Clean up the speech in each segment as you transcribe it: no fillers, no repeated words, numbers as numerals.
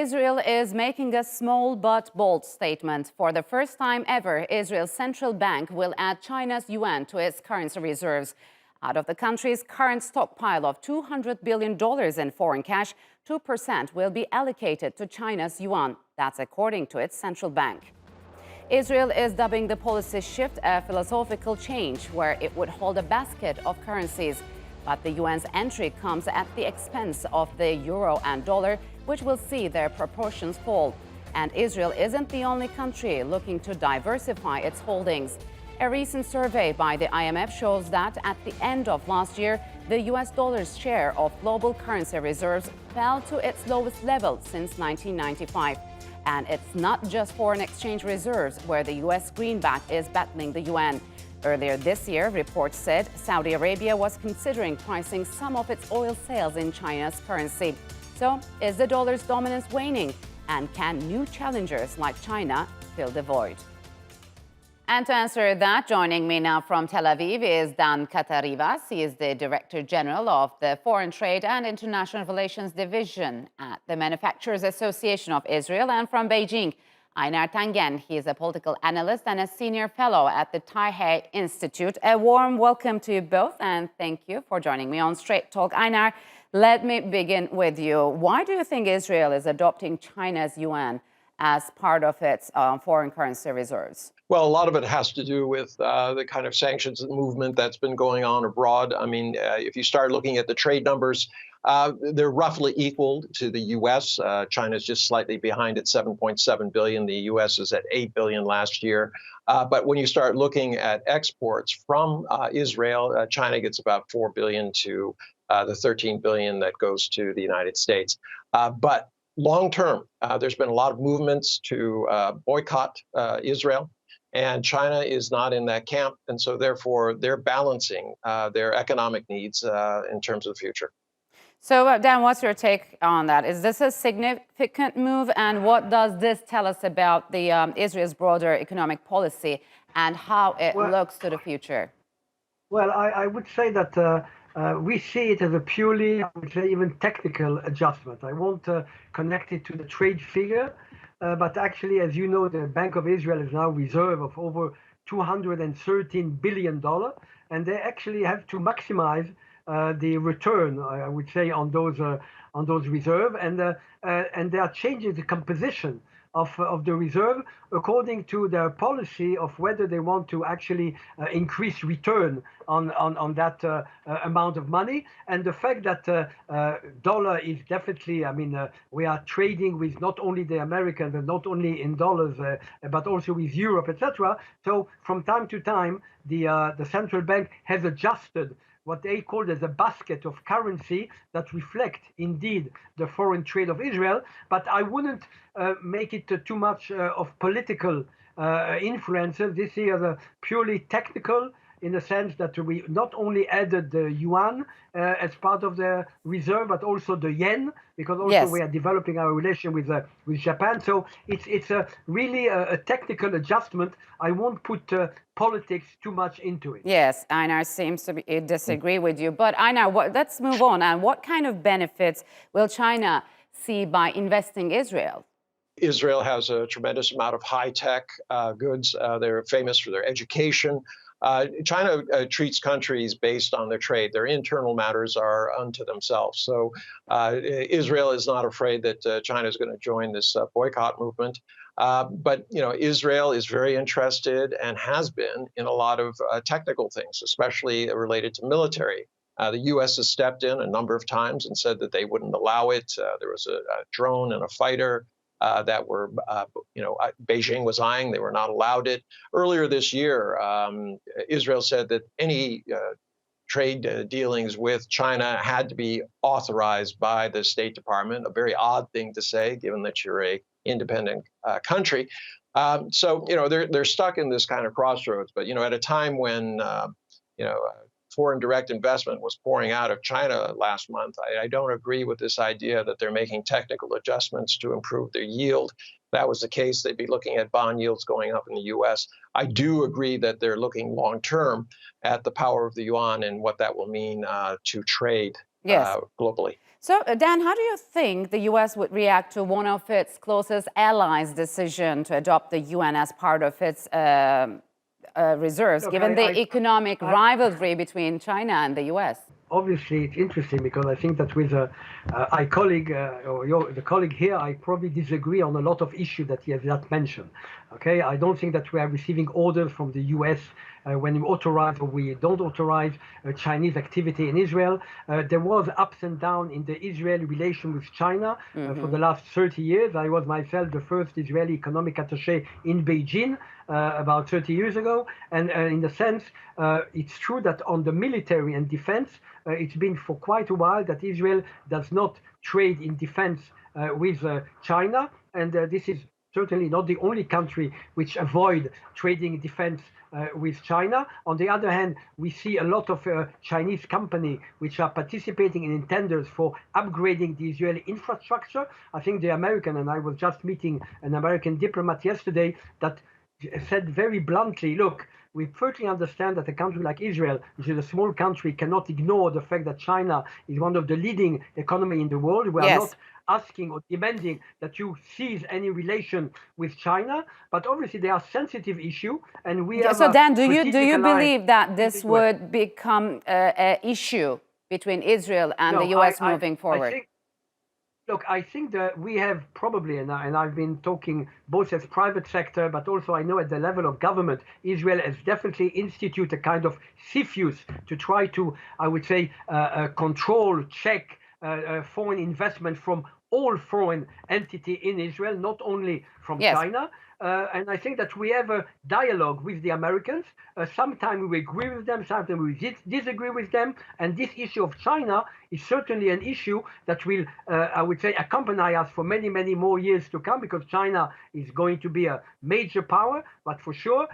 Israel is making a small but bold statement. For the first time ever, Israel's central bank will add China's yuan to its currency reserves. Out of the country's current stockpile of $200 billion in foreign cash, 2% will be allocated to China's yuan. That's according to its central bank. Israel is dubbing the policy shift a philosophical change, where it would hold a basket of currencies. But the yuan's entry comes at the expense of the euro and dollar, which will see their proportions fall. And Israel isn't the only country looking to diversify its holdings. A recent survey by the IMF shows that at the end of last year, the US dollar's share of global currency reserves fell to its lowest level since 1995. And it's not just foreign exchange reserves where the US greenback is battling the yuan. Earlier this year, reports said Saudi Arabia was considering pricing some of its oil sales in China's currency. So, is the dollar's dominance waning? And can new challengers like China fill the void? And to answer that, joining me now from Tel Aviv is Dan Catarivas. He is the Director General of the Foreign Trade and International Relations Division at the Manufacturers Association of Israel. And from Beijing, Einar Tangen. He is a political analyst and a senior fellow at the Taipei Institute. A warm welcome to you both, and thank you for joining me on Straight Talk. Einar, let me begin with you. Why do you think Israel is adopting China's yuan as part of its foreign currency reserves? Well, a lot of it has to do with the kind of sanctions movement that's been going on abroad. I mean, if you start looking at the trade numbers, they're roughly equal to the U.S. China's just slightly behind at 7.7 billion. The U.S. is at 8 billion last year. But when you start looking at exports from Israel, China gets about 4 billion to the 13 billion that goes to the United States. But long term, there's been a lot of movements to boycott Israel. And China is not in that camp. And so therefore, they're balancing their economic needs in terms of the future. So, Dan, what's your take on that? Is this a significant move? And what does this tell us about the Israel's broader economic policy and how it looks to the future? Well, I would say that we see it as a purely, I would say, even technical adjustment. I won't connect it to the trade figure. But actually, as you know, the Bank of Israel is now reserve of over $213 billion, and they actually have to maximize the return, I would say, on those reserves, and they are changing the composition of the reserve according to their policy of whether they want to actually increase return on that amount of money. And the fact that dollar is definitely, I mean, we are trading with not only the Americans and not only in dollars, but also with Europe, etc. So from time to time, the central bank has adjusted what they called as a basket of currency that reflect indeed the foreign trade of Israel. But I wouldn't make it too much of political influences. This is purely technical, in the sense that we not only added the yuan as part of the reserve, but also the yen, because also we are developing our relation with Japan. So it's really a technical adjustment. I won't put politics too much into it. Yes, Einar seems to disagree with you. But Einar, let's move on. And what kind of benefits will China see by investing in Israel? Israel has a tremendous amount of high-tech goods. They're famous for their education. China treats countries based on their trade. Their internal matters are unto themselves. So Israel is not afraid that China is going to join this boycott movement. But, you know, Israel is very interested and has been in a lot of technical things, especially related to military. The U.S. has stepped in a number of times and said that they wouldn't allow it. There was a drone and a fighter that were, Beijing was eyeing. They were not allowed it. Earlier this year, Israel said that any trade dealings with China had to be authorized by the State Department, a very odd thing to say, given that you're an independent country. So, you know, they're stuck in this kind of crossroads. But, you know, at a time when, foreign direct investment was pouring out of China last month, I don't agree with this idea that they're making technical adjustments to improve their yield. If that was the case, they'd be looking at bond yields going up in the U.S. I do agree that they're looking long term at the power of the yuan and what that will mean to trade globally. So, Dan, how do you think the U.S. would react to one of its closest allies' decision to adopt the Yuan as part of its reserves, given the economic rivalry between China and the U.S.? Obviously, it's interesting because I think that with my colleague the colleague here, I probably disagree on a lot of issues that he has not mentioned. Okay, I don't think that we are receiving orders from the U.S. When we authorize or we don't authorize Chinese activity in Israel. There was ups and downs in the Israeli relation with China for the last 30 years. I was myself the first Israeli economic attaché in Beijing about 30 years ago. And in the sense, it's true that on the military and defense, it's been for quite a while that Israel does not trade in defense with China. And this is certainly not the only country which avoid trading defense with China. On the other hand, we see a lot of Chinese companies which are participating in tenders for upgrading the Israeli infrastructure. I think the American, and I was just meeting an American diplomat yesterday that said very bluntly, look, we perfectly understand that a country like Israel, which is a small country, cannot ignore the fact that China is one of the leading economies in the world. We are not asking or demanding that you cease any relation with China, but obviously they are sensitive issue, and we have. So Dan, do you believe that this would become an issue between Israel and the U.S. moving forward? Look, I think that we have probably, and I've been talking both as private sector, but also I know at the level of government, Israel has definitely instituted a kind of CFIUS to try to, I would say, control, check foreign investment from all foreign entity in Israel, not only from China. And I think that we have a dialogue with the Americans. Sometimes we agree with them, sometimes we disagree with them. And this issue of China is certainly an issue that will, I would say, accompany us for many, many more years to come, because China is going to be a major power, but for sure,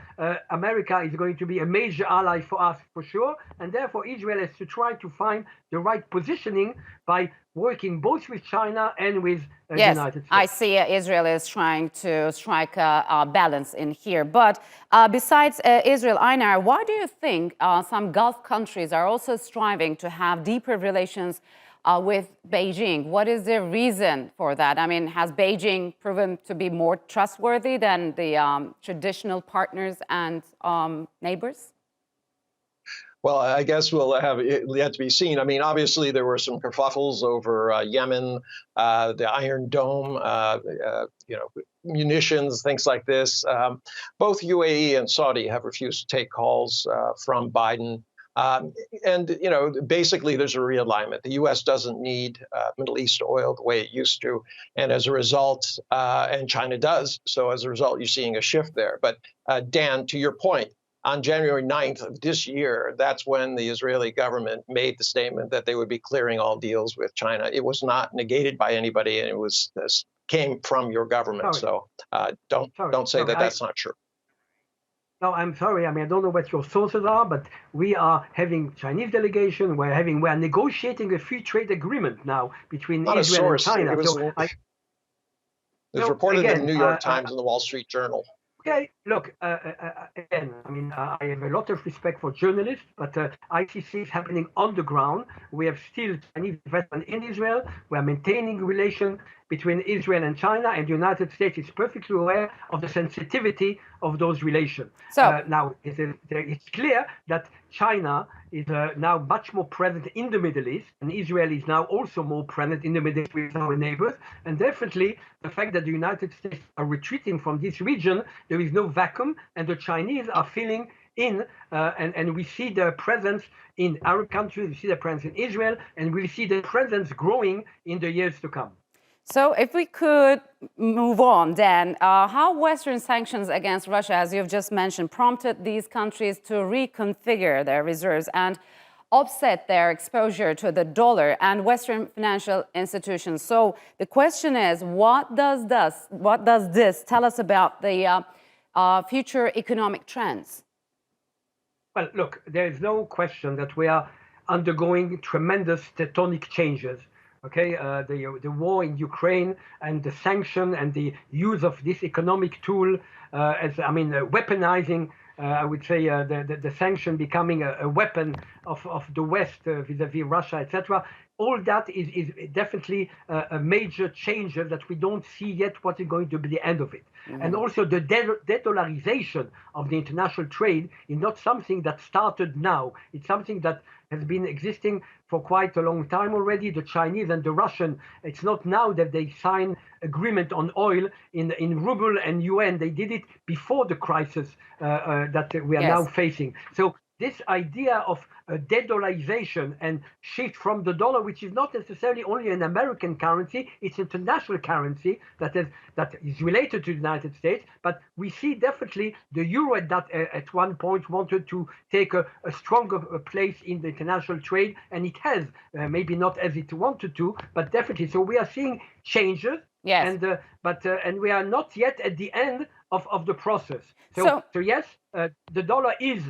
America is going to be a major ally for us, for sure. And therefore, Israel has to try to find the right positioning by working both with China and with the United States. I see Israel is trying to strike a balance in here. But besides Israel, Einar, why do you think some Gulf countries are also striving to have deeper relations with Beijing? What is the reason for that? I mean, has Beijing proven to be more trustworthy than the traditional partners and neighbors? Well, I guess we'll have it yet to be seen. I mean, obviously, there were some kerfuffles over Yemen, the Iron Dome, munitions, things like this. Both UAE and Saudi have refused to take calls from Biden. Basically, there's a realignment. The U.S. doesn't need Middle East oil the way it used to. And as a result, and China does. So as a result, you're seeing a shift there. But Dan, to your point, on January 9th of this year, that's when the Israeli government made the statement that they would be clearing all deals with China. It was not negated by anybody, and it came from your government. So don't say that that's not true. No, I'm sorry. I mean, I don't know what your sources are, but we are having Chinese delegation. We are negotiating a free trade agreement now between Israel and China. It was reported in the New York Times and the Wall Street Journal. Okay, look, again, I mean, I have a lot of respect for journalists, but ICC is happening on the ground. We have still Chinese investment in Israel. We are maintaining relations between Israel and China, and the United States is perfectly aware of the sensitivity of those relations. So now, it's clear that China is now much more present in the Middle East, and Israel is now also more present in the Middle East with our neighbors. And definitely, the fact that the United States are retreating from this region, there is no vacuum, and the Chinese are filling in, and we see their presence in Arab countries, we see their presence in Israel, and we see their presence growing in the years to come. So if we could move on, then, how Western sanctions against Russia, as you've just mentioned, prompted these countries to reconfigure their reserves and offset their exposure to the dollar and Western financial institutions. So the question is, what does this tell us about the future economic trends? Well, look, there is no question that we are undergoing tremendous tectonic changes. Okay, the war in Ukraine and the sanction and the use of this economic tool weaponizing I would say the sanction becoming a weapon of the West vis-à-vis Russia, etc. All that is definitely a major change that we don't see yet what is going to be the end of it. And also the de-dollarization of the international trade is not something that started now. It's something that has been existing for quite a long time already. The Chinese and the Russian, it's not now that they sign agreement on oil in ruble and yuan. They did it before the crisis that we are now facing. So this idea of de-dollarization and shift from the dollar, which is not necessarily only an American currency, it's international currency that is related to the United States. But we see definitely the euro that at one point wanted to take a stronger place in the international trade, and it has, maybe not as it wanted to, but definitely. So we are seeing changes. Yes. And we are not yet at the end of the process. So yes, the dollar is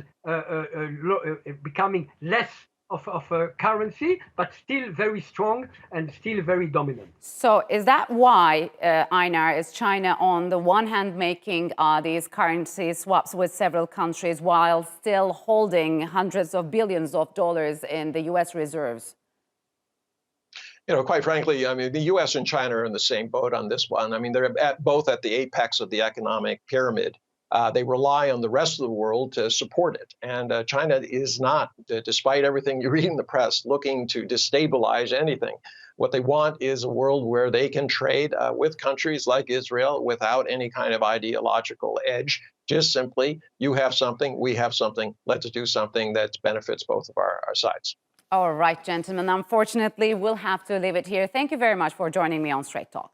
becoming less of a currency, but still very strong and still very dominant. So is that why, Einar, is China on the one hand making these currency swaps with several countries while still holding hundreds of billions of dollars in the US reserves? You know, quite frankly, I mean, the U.S. and China are in the same boat on this one. I mean, they're both at the apex of the economic pyramid. They rely on the rest of the world to support it. And China is not, despite everything you read in the press, looking to destabilize anything. What they want is a world where they can trade with countries like Israel without any kind of ideological edge. Just simply, you have something, we have something, let's do something that benefits both of our sides. All right, gentlemen, unfortunately, we'll have to leave it here. Thank you very much for joining me on Straight Talk.